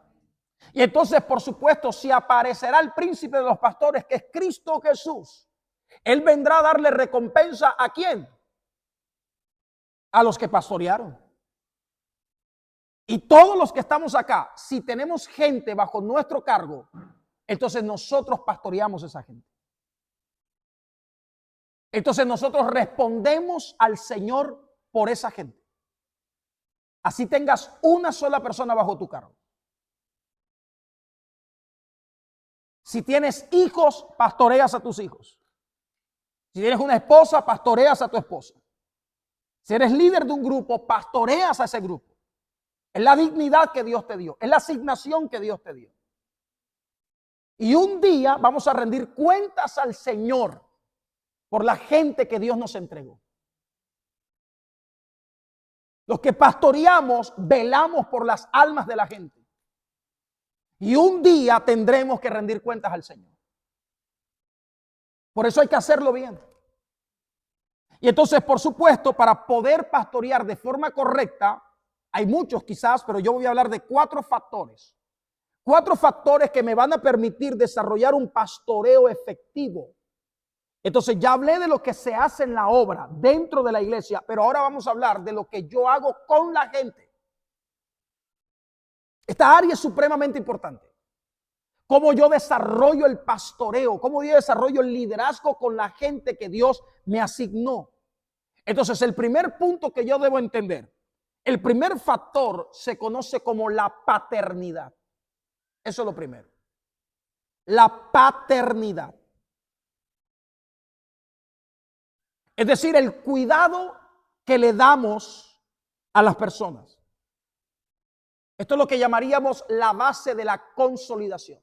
Y entonces, por supuesto, si aparecerá el príncipe de los pastores, que es Cristo Jesús, él vendrá a darle recompensa ¿a quién? A los que pastorearon. Y todos los que estamos acá, si tenemos gente bajo nuestro cargo, entonces nosotros pastoreamos a esa gente. Entonces nosotros respondemos al Señor por esa gente. Así tengas una sola persona bajo tu cargo. Si tienes hijos, pastoreas a tus hijos. Si tienes una esposa, pastoreas a tu esposa. Si eres líder de un grupo, pastoreas a ese grupo. Es la dignidad que Dios te dio. Es la asignación que Dios te dio. Y un día vamos a rendir cuentas al Señor por la gente que Dios nos entregó. Los que pastoreamos, velamos por las almas de la gente. Y un día tendremos que rendir cuentas al Señor. Por eso hay que hacerlo bien. Y entonces, por supuesto, para poder pastorear de forma correcta, hay muchos quizás, pero yo voy a hablar de 4 factores. 4 factores que me van a permitir desarrollar un pastoreo efectivo. Entonces ya hablé de lo que se hace en la obra dentro de la iglesia, pero ahora vamos a hablar de lo que yo hago con la gente. Esta área es supremamente importante. Cómo yo desarrollo el pastoreo, cómo yo desarrollo el liderazgo con la gente que Dios me asignó. Entonces, el primer punto que yo debo entender, el primer factor se conoce como la paternidad. Eso es lo primero. La paternidad. Es decir, el cuidado que le damos a las personas. Esto es lo que llamaríamos la base de la consolidación.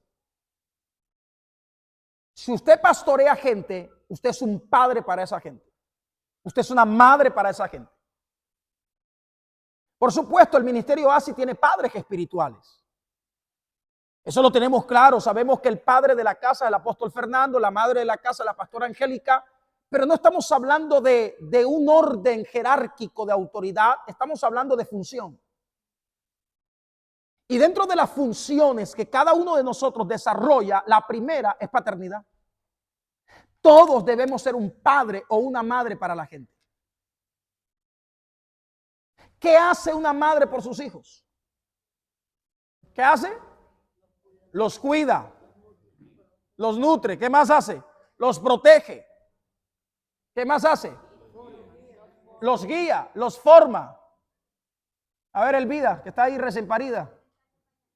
Si usted pastorea gente, usted es un padre para esa gente. Usted es una madre para esa gente. Por supuesto, el ministerio ASI tiene padres espirituales. Eso lo tenemos claro. Sabemos que el padre de la casa es el apóstol Fernando, la madre de la casa es la pastora Angélica, pero no estamos hablando de un orden jerárquico de autoridad, estamos hablando de función. Y dentro de las funciones que cada uno de nosotros desarrolla, la primera es paternidad. Todos debemos ser un padre o una madre para la gente. ¿Qué hace una madre por sus hijos? ¿Qué hace? Los cuida, los nutre. ¿Qué más hace? Los protege. ¿Qué más hace? Los guía, los forma. A ver, Elvida, que está ahí recién parida.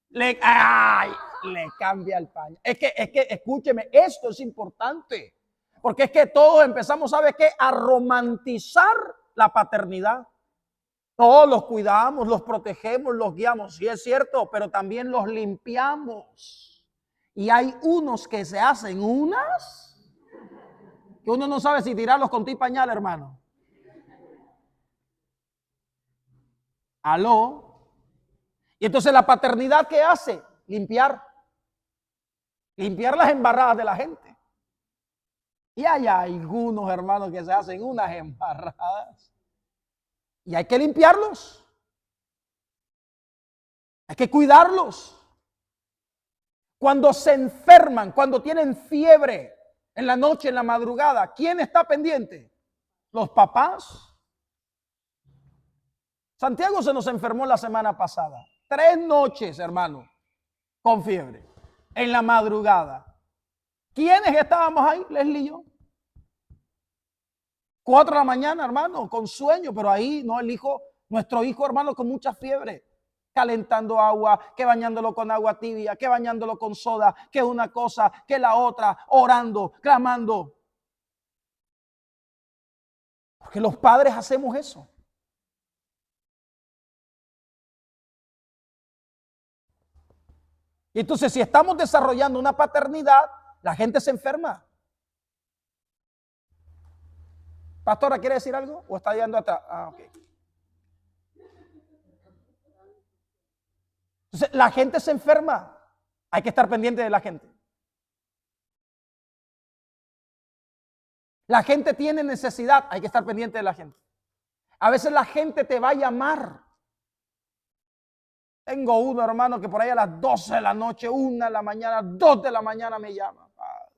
Le cambia el paño. Es que, escúcheme, esto es importante. Porque es que todos empezamos, ¿sabe qué? A romantizar la paternidad. Todos los cuidamos, los protegemos, los guiamos. Sí es cierto, pero también los limpiamos. Y hay unos que se hacen unas que uno no sabe si tirarlos con ti pañal, hermano. Aló. Y entonces la paternidad, ¿qué hace? Limpiar. Limpiar las embarradas de la gente. Y hay algunos hermanos que se hacen unas embarradas. Y hay que limpiarlos. Hay que cuidarlos. Cuando se enferman, cuando tienen fiebre en la noche, en la madrugada, ¿quién está pendiente? Los papás. Santiago se nos enfermó la semana pasada. 3 noches, hermano, con fiebre, en la madrugada. ¿Quiénes estábamos ahí? Leslie y yo. 4 de la mañana, hermano, con sueño, pero ahí, no, nuestro hijo, hermano, con mucha fiebre, calentando agua, que bañándolo con agua tibia, que bañándolo con soda, que una cosa, que la otra, orando, clamando. Porque los padres hacemos eso. Y entonces, si estamos desarrollando una paternidad, la gente se enferma. Pastora, ¿quiere decir algo? ¿O está llegando atrás? Ok. Entonces, la gente se enferma. Hay que estar pendiente de la gente. La gente tiene necesidad. Hay que estar pendiente de la gente. A veces la gente te va a llamar. Tengo uno, hermano, que por ahí a las 12 de la noche, 1 de la mañana, 2 de la mañana me llama. Padre.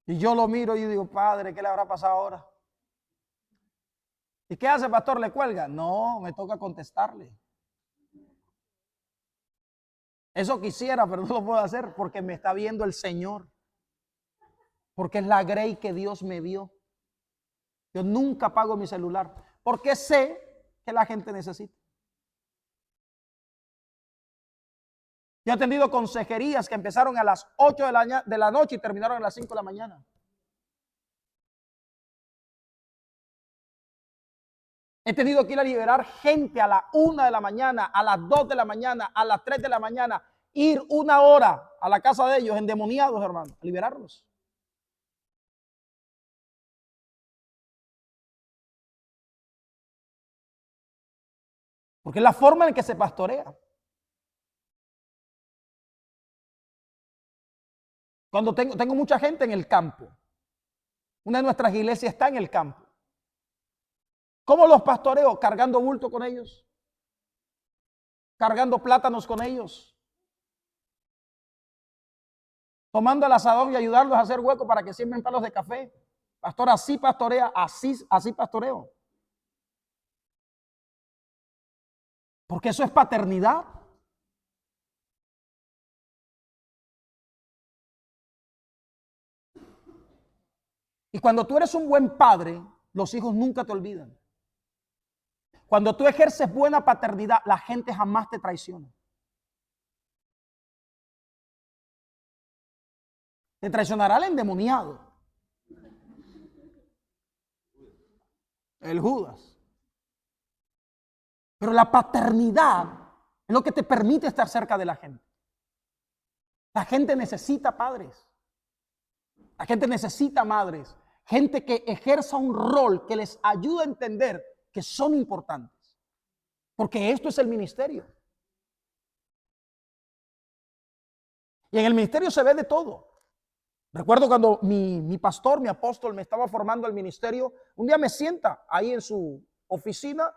Y yo lo miro y digo, padre, ¿qué le habrá pasado ahora? ¿Y qué hace, pastor? ¿Le cuelga? No, me toca contestarle. Eso quisiera, pero no lo puedo hacer porque me está viendo el Señor. Porque es la grey que Dios me dio. Yo nunca apago mi celular porque sé que la gente necesita. Yo he atendido consejerías que empezaron a las 8 de la noche y terminaron a las 5 de la mañana. He tenido que ir a liberar gente a la 1 de la mañana, a las 2 de la mañana, a las 3 de la mañana. Ir 1 hora a la casa de ellos, endemoniados, hermano, a liberarlos. Porque es la forma en que se pastorea. Cuando tengo mucha gente en el campo. Una de nuestras iglesias está en el campo. ¿Cómo los pastoreo? Cargando bulto con ellos. Cargando plátanos con ellos. Tomando el asadón y ayudarlos a hacer hueco para que siembren palos de café. Pastor, así pastorea, así pastoreo. Porque eso es paternidad. Y cuando tú eres un buen padre, los hijos nunca te olvidan. Cuando tú ejerces buena paternidad, la gente jamás te traiciona. Te traicionará el endemoniado. El Judas. Pero la paternidad es lo que te permite estar cerca de la gente. La gente necesita padres. La gente necesita madres. Gente que ejerza un rol que les ayude a entender que son importantes. Porque esto es el ministerio. Y en el ministerio se ve de todo. Recuerdo cuando mi pastor, mi apóstol, me estaba formando al ministerio, un día me sienta ahí en su oficina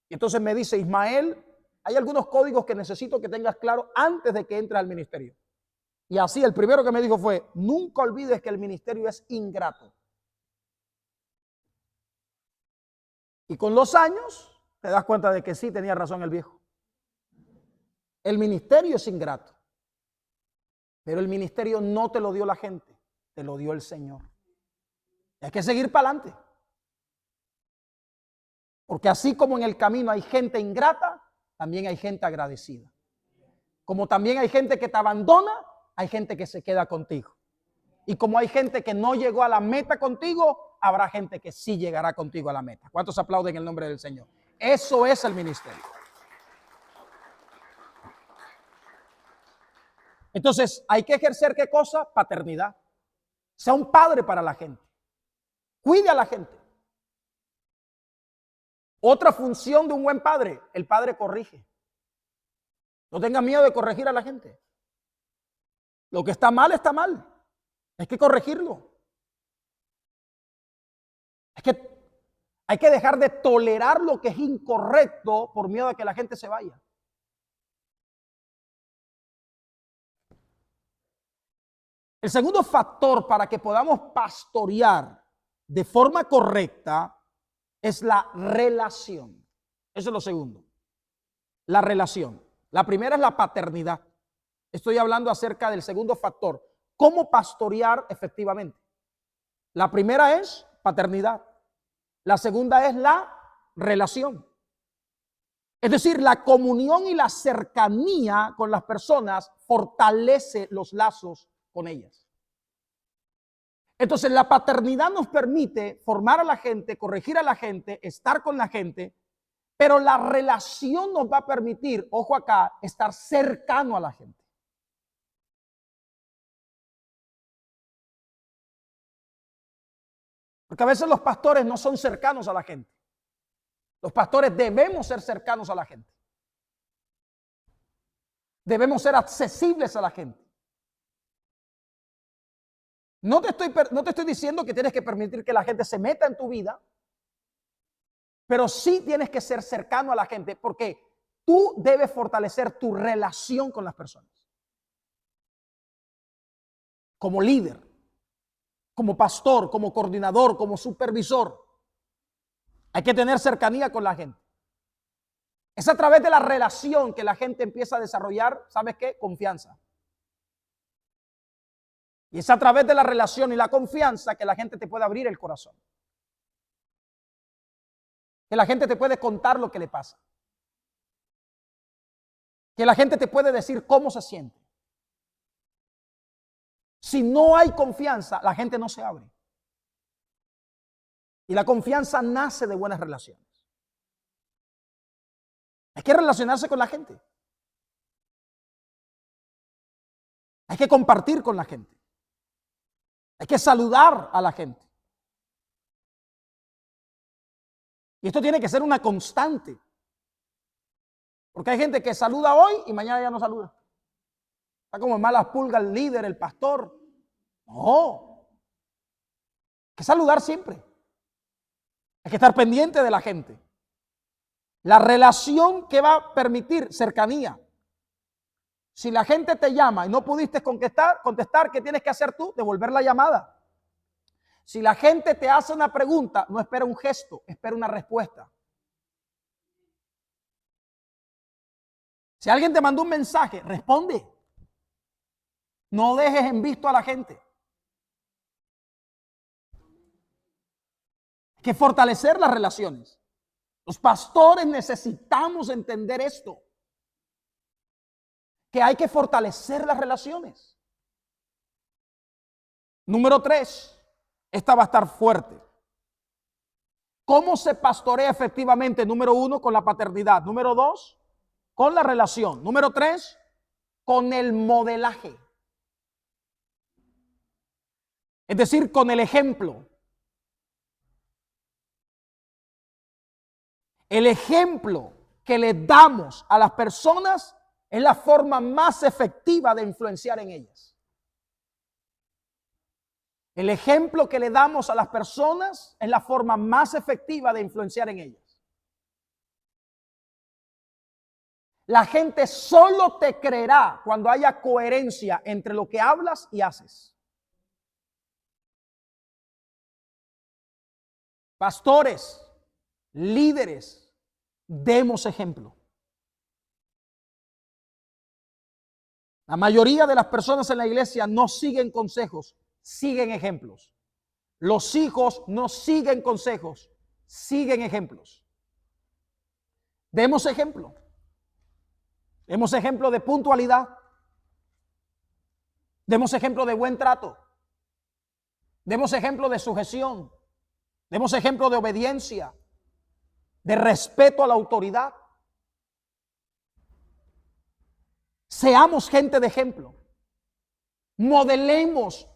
y entonces me dice: Ismael, hay algunos códigos que necesito que tengas claro antes de que entres al ministerio. Y así el primero que me dijo fue: nunca olvides que el ministerio es ingrato. Y con los años te das cuenta de que sí tenía razón el viejo. El ministerio es ingrato. Pero el ministerio no te lo dio la gente, te lo dio el Señor. Y hay que seguir para adelante. Porque así como en el camino hay gente ingrata, también hay gente agradecida. Como también hay gente que te abandona, hay gente que se queda contigo. Y como hay gente que no llegó a la meta contigo, habrá gente que sí llegará contigo a la meta. ¿Cuántos aplauden el nombre del Señor? Eso es el ministerio. Entonces, hay que ejercer ¿qué cosa? Paternidad. Sea un padre para la gente. Cuide a la gente. Otra función de un buen padre: el padre corrige. No tenga miedo de corregir a la gente. Lo que está mal, está mal. Hay que corregirlo. Hay que dejar de tolerar lo que es incorrecto por miedo a que la gente se vaya. El segundo factor para que podamos pastorear de forma correcta es la relación. Eso es lo segundo. La relación. La primera es la paternidad. Estoy hablando acerca del segundo factor. ¿Cómo pastorear efectivamente? La primera es paternidad. La segunda es la relación. Es decir, la comunión y la cercanía con las personas fortalece los lazos con ellas. Entonces, la paternidad nos permite formar a la gente, corregir a la gente, estar con la gente, pero la relación nos va a permitir, ojo acá, estar cercano a la gente. Porque a veces los pastores no son cercanos a la gente. Los pastores debemos ser cercanos a la gente. Debemos ser accesibles a la gente. No te estoy diciendo que tienes que permitir que la gente se meta en tu vida, pero sí tienes que ser cercano a la gente, porque tú debes fortalecer tu relación con las personas. Como líder, como pastor, como coordinador, como supervisor, hay que tener cercanía con la gente. Es a través de la relación que la gente empieza a desarrollar, ¿sabes qué? Confianza. Y es a través de la relación y la confianza que la gente te puede abrir el corazón. Que la gente te puede contar lo que le pasa. Que la gente te puede decir cómo se siente. Si no hay confianza, la gente no se abre. Y la confianza nace de buenas relaciones. Hay que relacionarse con la gente. Hay que compartir con la gente. Hay que saludar a la gente. Y esto tiene que ser una constante. Porque hay gente que saluda hoy y mañana ya no saluda. Está como en malas pulgas el líder, el pastor. No. Hay que saludar siempre. Hay que estar pendiente de la gente. La relación que va a permitir cercanía. Si la gente te llama y no pudiste contestar, ¿qué tienes que hacer tú? Devolver la llamada. Si la gente te hace una pregunta, no espera un gesto, espera una respuesta. Si alguien te mandó un mensaje, responde. No dejes en visto a la gente. Hay que fortalecer las relaciones. Los pastores necesitamos entender esto. Que hay que fortalecer las relaciones. Número 3, esta va a estar fuerte. ¿Cómo se pastorea efectivamente? Número 1, con la paternidad. Número 2, con la relación. Número 3, con el modelaje. Es decir, con el ejemplo. El ejemplo que le damos a las personas es la forma más efectiva de influenciar en ellas. El ejemplo que le damos a las personas es la forma más efectiva de influenciar en ellas. La gente solo te creerá cuando haya coherencia entre lo que hablas y haces. Pastores, líderes, demos ejemplo. La mayoría de las personas en la iglesia no siguen consejos, siguen ejemplos. Los hijos no siguen consejos, siguen ejemplos. Demos ejemplo. Demos ejemplo de puntualidad. Demos ejemplo de buen trato. Demos ejemplo de sujeción. Demos ejemplo de obediencia, de respeto a la autoridad. Seamos gente de ejemplo. Modelemos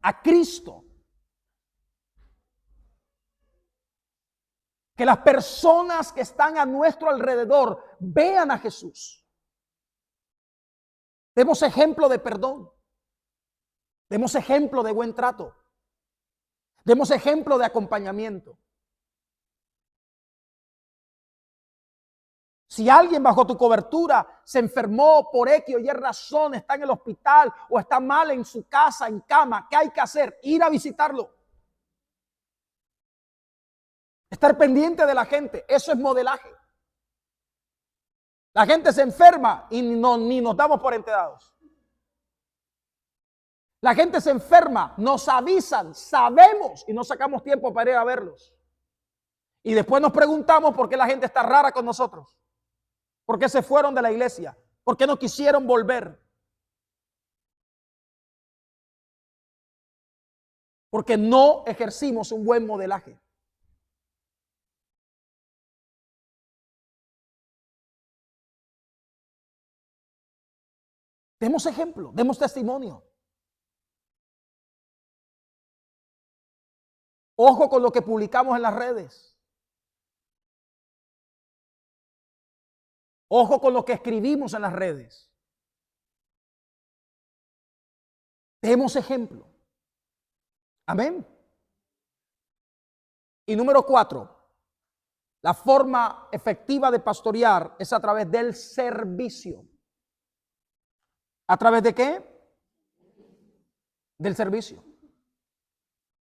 a Cristo. Que las personas que están a nuestro alrededor vean a Jesús. Demos ejemplo de perdón. Demos ejemplo de buen trato. Demos ejemplo de acompañamiento. Si alguien bajo tu cobertura se enfermó por X o Y razón, está en el hospital o está mal en su casa, en cama, ¿qué hay que hacer? Ir a visitarlo. Estar pendiente de la gente, eso es modelaje. La gente se enferma y ni nos damos por enterados. La gente se enferma, nos avisan, sabemos y no sacamos tiempo para ir a verlos. Y después nos preguntamos por qué la gente está rara con nosotros. ¿Por qué se fueron de la iglesia? ¿Por qué no quisieron volver? Porque no ejercimos un buen modelaje. Demos ejemplo, demos testimonio. Ojo con lo que publicamos en las redes. Ojo con lo que escribimos en las redes. Demos ejemplo. Amén. Y número 4, la forma efectiva de pastorear es a través del servicio. ¿A través de qué? Del servicio.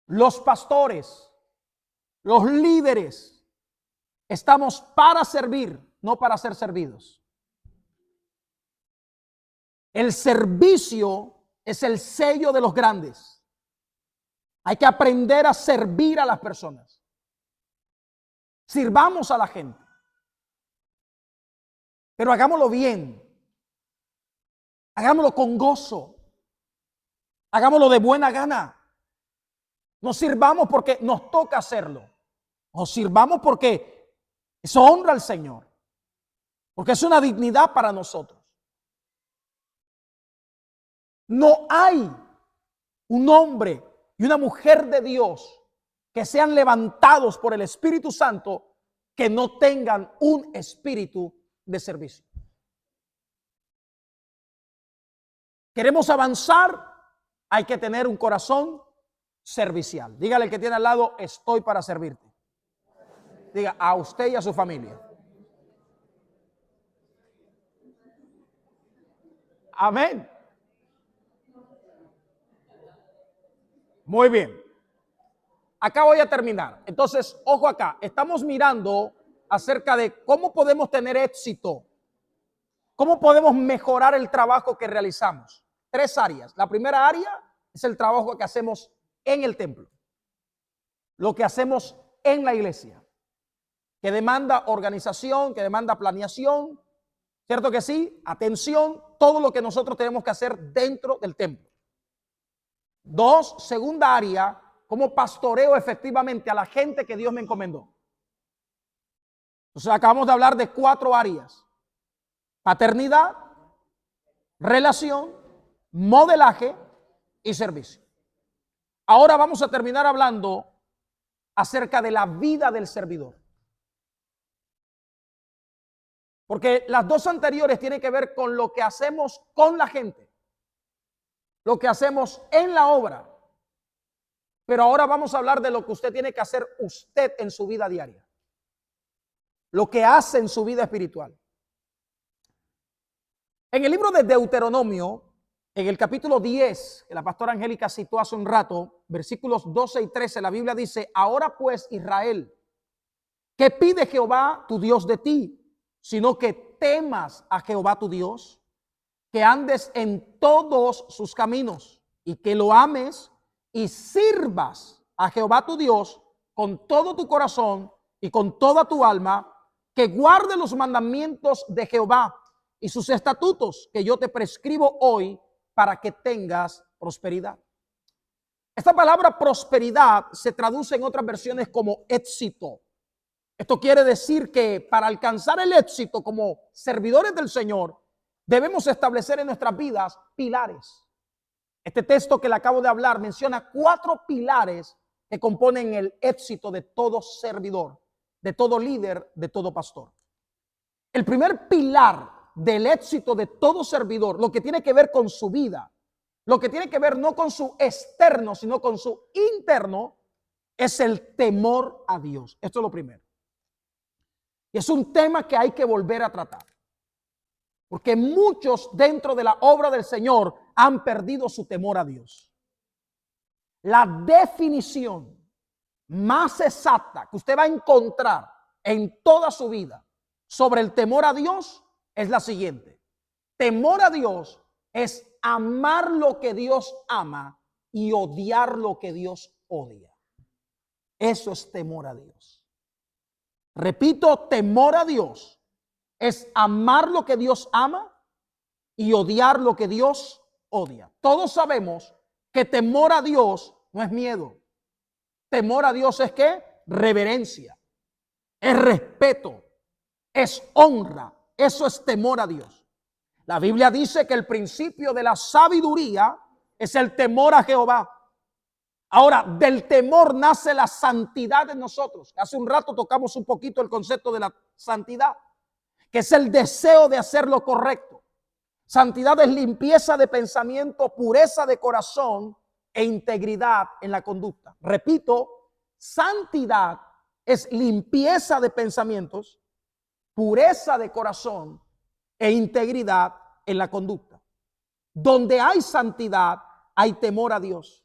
Los pastores, los líderes, estamos para servir, no para ser servidos. El servicio es el sello de los grandes. Hay que aprender a servir a las personas. Sirvamos a la gente. Pero hagámoslo bien. Hagámoslo con gozo. Hagámoslo de buena gana. No sirvamos porque nos toca hacerlo. Nos sirvamos porque eso honra al Señor. Porque es una dignidad para nosotros. No hay un hombre y una mujer de Dios que sean levantados por el Espíritu Santo que no tengan un espíritu de servicio. Queremos avanzar, hay que tener un corazón servicial. Dígale al que tiene al lado, estoy para servirte. Diga a usted y a su familia. Amén. Muy bien. Acá voy a terminar. Entonces, ojo acá. Estamos mirando acerca de cómo podemos tener éxito. ¿Cómo podemos mejorar el trabajo que realizamos? 3 áreas. La primera área es el trabajo que hacemos en el templo. Lo que hacemos en la iglesia. Que demanda organización, que demanda planeación. ¿Cierto que sí? Atención, todo lo que nosotros tenemos que hacer dentro del templo. 2, segunda área, ¿Cómo pastoreo efectivamente a la gente que Dios me encomendó? Entonces acabamos de hablar de 4 áreas: paternidad, relación, modelaje y servicio. Ahora vamos a terminar hablando acerca de la vida del servidor. Porque las 2 anteriores tienen que ver con lo que hacemos con la gente, lo que hacemos en la obra. Pero ahora vamos a hablar de lo que usted tiene que hacer usted en su vida diaria, lo que hace en su vida espiritual. En el libro de Deuteronomio, en el capítulo 10, que la pastora Angélica citó hace un rato, versículos 12 y 13, la Biblia dice: ahora pues, Israel, ¿qué pide Jehová tu Dios de ti? Sino que temas a Jehová tu Dios, que andes en todos sus caminos y que lo ames y sirvas a Jehová tu Dios con todo tu corazón y con toda tu alma, que guarde los mandamientos de Jehová y sus estatutos que yo te prescribo hoy para que tengas prosperidad. Esta palabra prosperidad se traduce en otras versiones como éxito. Esto quiere decir que para alcanzar el éxito como servidores del Señor, debemos establecer en nuestras vidas pilares. Este texto que le acabo de hablar menciona 4 pilares que componen el éxito de todo servidor, de todo líder, de todo pastor. El primer pilar del éxito de todo servidor, lo que tiene que ver con su vida, lo que tiene que ver no con su externo, sino con su interno, es el temor a Dios. Esto es lo primero. Y es un tema que hay que volver a tratar, porque muchos dentro de la obra del Señor han perdido su temor a Dios. La definición más exacta que usted va a encontrar en toda su vida sobre el temor a Dios es la siguiente: temor a Dios es amar lo que Dios ama y odiar lo que Dios odia. Eso es temor a Dios. Repito, temor a Dios es amar lo que Dios ama y odiar lo que Dios odia. Todos sabemos que temor a Dios no es miedo. Temor a Dios es ¿qué? Reverencia, es respeto, es honra. Eso es temor a Dios. La Biblia dice que el principio de la sabiduría es el temor a Jehová. Ahora, del temor nace la santidad en nosotros. Hace un rato tocamos un poquito el concepto de la santidad, que es el deseo de hacer lo correcto. Santidad es limpieza de pensamiento, pureza de corazón e integridad en la conducta. Repito, santidad es limpieza de pensamientos, pureza de corazón e integridad en la conducta. Donde hay santidad, hay temor a Dios.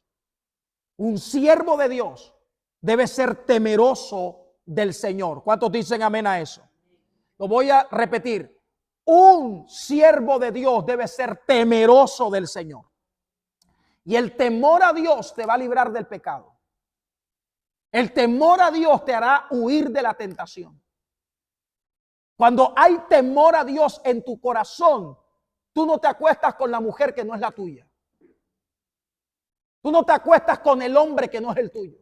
Un siervo de Dios debe ser temeroso del Señor. ¿Cuántos dicen amén a eso? Lo voy a repetir. Un siervo de Dios debe ser temeroso del Señor. Y el temor a Dios te va a librar del pecado. El temor a Dios te hará huir de la tentación. Cuando hay temor a Dios en tu corazón, tú no te acuestas con la mujer que no es la tuya. Tú no te acuestas con el hombre que no es el tuyo.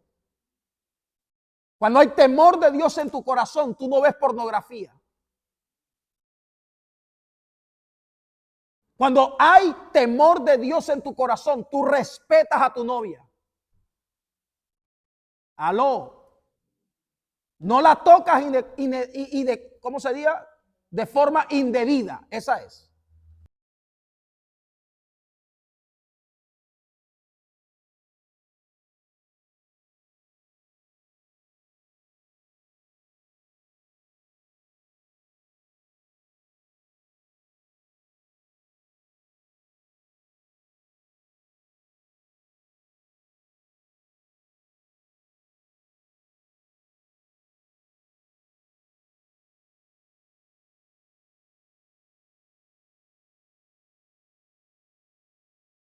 Cuando hay temor de Dios en tu corazón, tú no ves pornografía. Cuando hay temor de Dios en tu corazón, tú respetas a tu novia. Aló. No la tocas ¿cómo se diga? De forma indebida. Esa es.